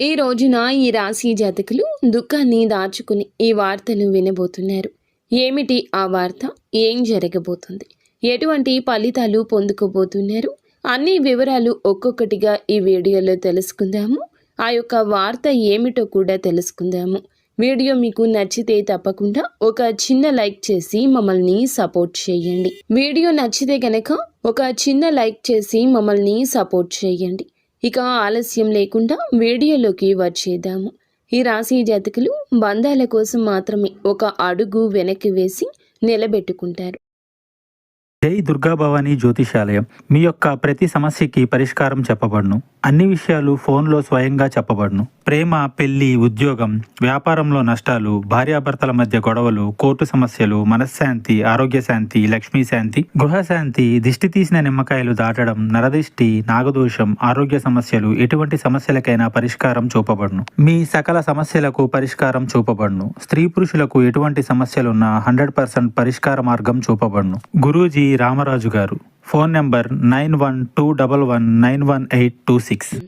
ఈ రోజున ఈ రాశి జాతకులు దుఃఖాన్ని దాచుకుని ఈ వార్తను వినబోతున్నారు. ఏమిటి ఆ వార్త? ఏం జరగబోతుంది? ఎటువంటి ఫలితాలు పొందుకోబోతున్నారు? అన్ని వివరాలు ఒక్కొక్కటిగా ఈ వీడియోలో తెలుసుకుందాము. ఆ యొక్క వార్త ఏమిటో కూడా తెలుసుకుందాము. వీడియో మీకు నచ్చితే తప్పకుండా ఒక చిన్న లైక్ చేసి మమ్మల్ని సపోర్ట్ చేయండి. వీడియో నచ్చితే గనక ఒక చిన్న లైక్ చేసి మమ్మల్ని సపోర్ట్ చేయండి. ఇక ఆలస్యం లేకుండా వీడియోలోకి వచ్చేద్దాము. ఈ రాశి జాతకులు బంధాల కోసం మాత్రమే ఒక అడుగు వెనక్కి వేసి నిలబెట్టుకుంటారు. జై దుర్గా భవానీ జ్యోతిషాలయం. మీ యొక్క ప్రతి సమస్యకి పరిష్కారం చెప్పబడును. అన్ని విషయాలు ఫోన్లో స్వయంగా చెప్పబడును. ప్రేమ, పెళ్లి, ఉద్యోగం, వ్యాపారంలో నష్టాలు, భార్యాభర్తల మధ్య గొడవలు, కోర్టు సమస్యలు, మనశ్శాంతి, ఆరోగ్య శాంతి, లక్ష్మీ శాంతి, గృహశాంతి, దిష్టి తీసిన నిమ్మకాయలు దాటడం, నరదిష్టి, నాగదోషం, ఆరోగ్య సమస్యలు, ఎటువంటి సమస్యలకైనా పరిష్కారం చూపబడును. మీ సకల సమస్యలకు పరిష్కారం చూపబడును. స్త్రీ పురుషులకు ఎటువంటి సమస్యలున్నా 100% పరిష్కార మార్గం చూపబడును. గురూజీ రామరాజు గారు. Phone number 9121191826.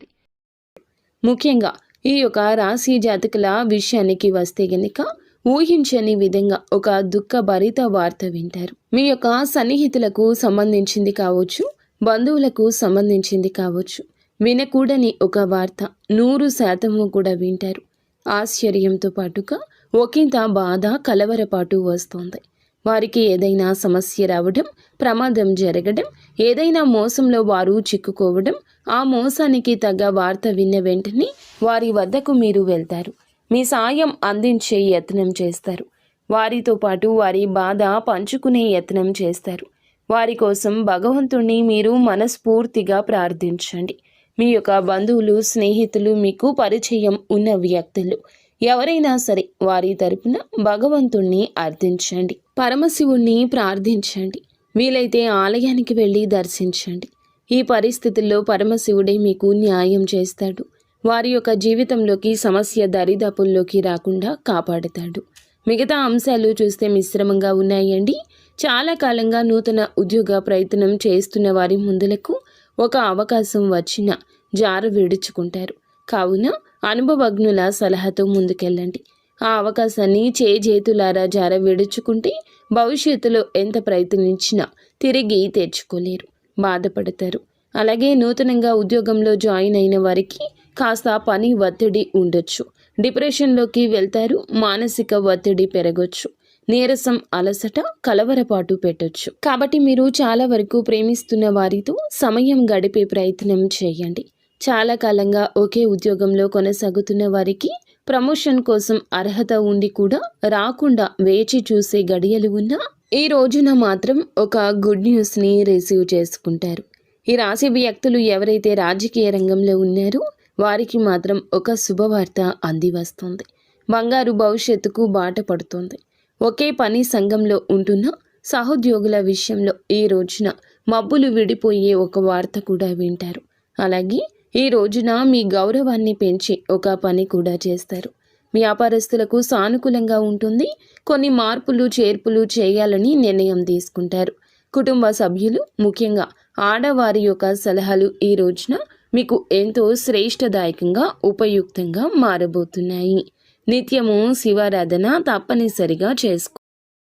ముఖ్యంగా ఈ యొక్క రాశి జాతకుల విషయానికి వస్తే గనుక ఊహించని విధంగా ఒక దుఃఖభరిత వార్త వింటారు. మీ యొక్క సన్నిహితులకు సంబంధించింది కావచ్చు, బంధువులకు సంబంధించింది కావచ్చు. వినకూడని ఒక వార్త 100% కూడా వింటారు. ఆశ్చర్యంతో పాటుగా ఒకంత బాధ, కలవరపాటు వస్తోంది. వారికి ఏదైనా సమస్య రావడం, ప్రమాదం జరగడం, ఏదైనా మోసంలో వారు చిక్కుకోవడం, ఆ మోసానికి తగ్గ వార్త విన్న వెంటనే వారి వద్దకు మీరు వెళ్తారు. మీ సాయం అందించే యత్నం చేస్తారు. వారితో పాటు వారి బాధ పంచుకునే యత్నం చేస్తారు. వారి కోసం భగవంతుణ్ణి మీరు మనస్ఫూర్తిగా ప్రార్థించండి. మీ యొక్క బంధువులు, స్నేహితులు, మీకు పరిచయం ఉన్న వ్యక్తులు ఎవరైనా సరే వారి తరపున భగవంతుణ్ణి అర్థించండి. పరమశివుణ్ణి ప్రార్థించండి. వీలైతే ఆలయానికి వెళ్ళి దర్శించండి. ఈ పరిస్థితుల్లో పరమశివుడే మీకు న్యాయం చేస్తాడు. వారి యొక్క జీవితంలోకి సమస్య దరిదాపుల్లోకి రాకుండా కాపాడుతాడు. మిగతా అంశాలు చూస్తే మిశ్రమంగా ఉన్నాయండి. చాలా కాలంగా నూతన ఉద్యోగ ప్రయత్నం చేస్తున్న వారి ముందులకు ఒక అవకాశం వచ్చినా జార విడుచుకుంటారు. కావున అనుభవజ్ఞుల సలహాతో ముందుకెళ్ళండి. ఆ అవకాశాన్ని చేతులారా జార విడుచుకుంటే భవిష్యత్తులో ఎంత ప్రయత్నించినా తిరిగి తెచ్చుకోలేరు, బాధపడతారు. అలాగే నూతనంగా ఉద్యోగంలో జాయిన్ అయిన వారికి కాస్త పని ఒత్తిడి ఉండొచ్చు. డిప్రెషన్లోకి వెళ్తారు. మానసిక ఒత్తిడి పెరగొచ్చు. నీరసం, అలసట, కలవరపాటు పెట్టొచ్చు. కాబట్టి మీరు చాలా వరకు ప్రేమిస్తున్న వారితో సమయం గడిపే ప్రయత్నం చేయండి. చాలా కాలంగా ఒకే ఉద్యోగంలో కొనసాగుతున్న వారికి ప్రమోషన్ కోసం అర్హత ఉండి కూడా రాకుండా వేచి చూసే గడియలు ఉన్నా ఈ రోజున మాత్రం ఒక గుడ్ న్యూస్ని రిసీవ్ చేసుకుంటారు. ఈ రాశి వ్యక్తులు ఎవరైతే రాజకీయ రంగంలో ఉన్నారో వారికి మాత్రం ఒక శుభవార్త అంది వస్తుంది. బంగారు భవిష్యత్తుకు బాట పడుతుంది. ఒకే పని సంఘంలో ఉంటున్న సహోద్యోగుల విషయంలో ఈ రోజున మబ్బులు విడిపోయే ఒక వార్త కూడా వింటారు. అలాగే ఈ రోజున మీ గౌరవాన్ని పెంచి ఒక పని కూడా చేస్తారు. వ్యాపారస్తులకు సానుకూలంగా ఉంటుంది. కొన్ని మార్పులు, చేర్పులు చేయాలని నిర్ణయం తీసుకుంటారు. కుటుంబ సభ్యులు, ముఖ్యంగా ఆడవారి యొక్క సలహాలు ఈ రోజున మీకు ఎంతో శ్రేష్టదాయకంగా, ఉపయుక్తంగా మారబోతున్నాయి. నిత్యము శివారాధన తప్పనిసరిగా చేసుకో.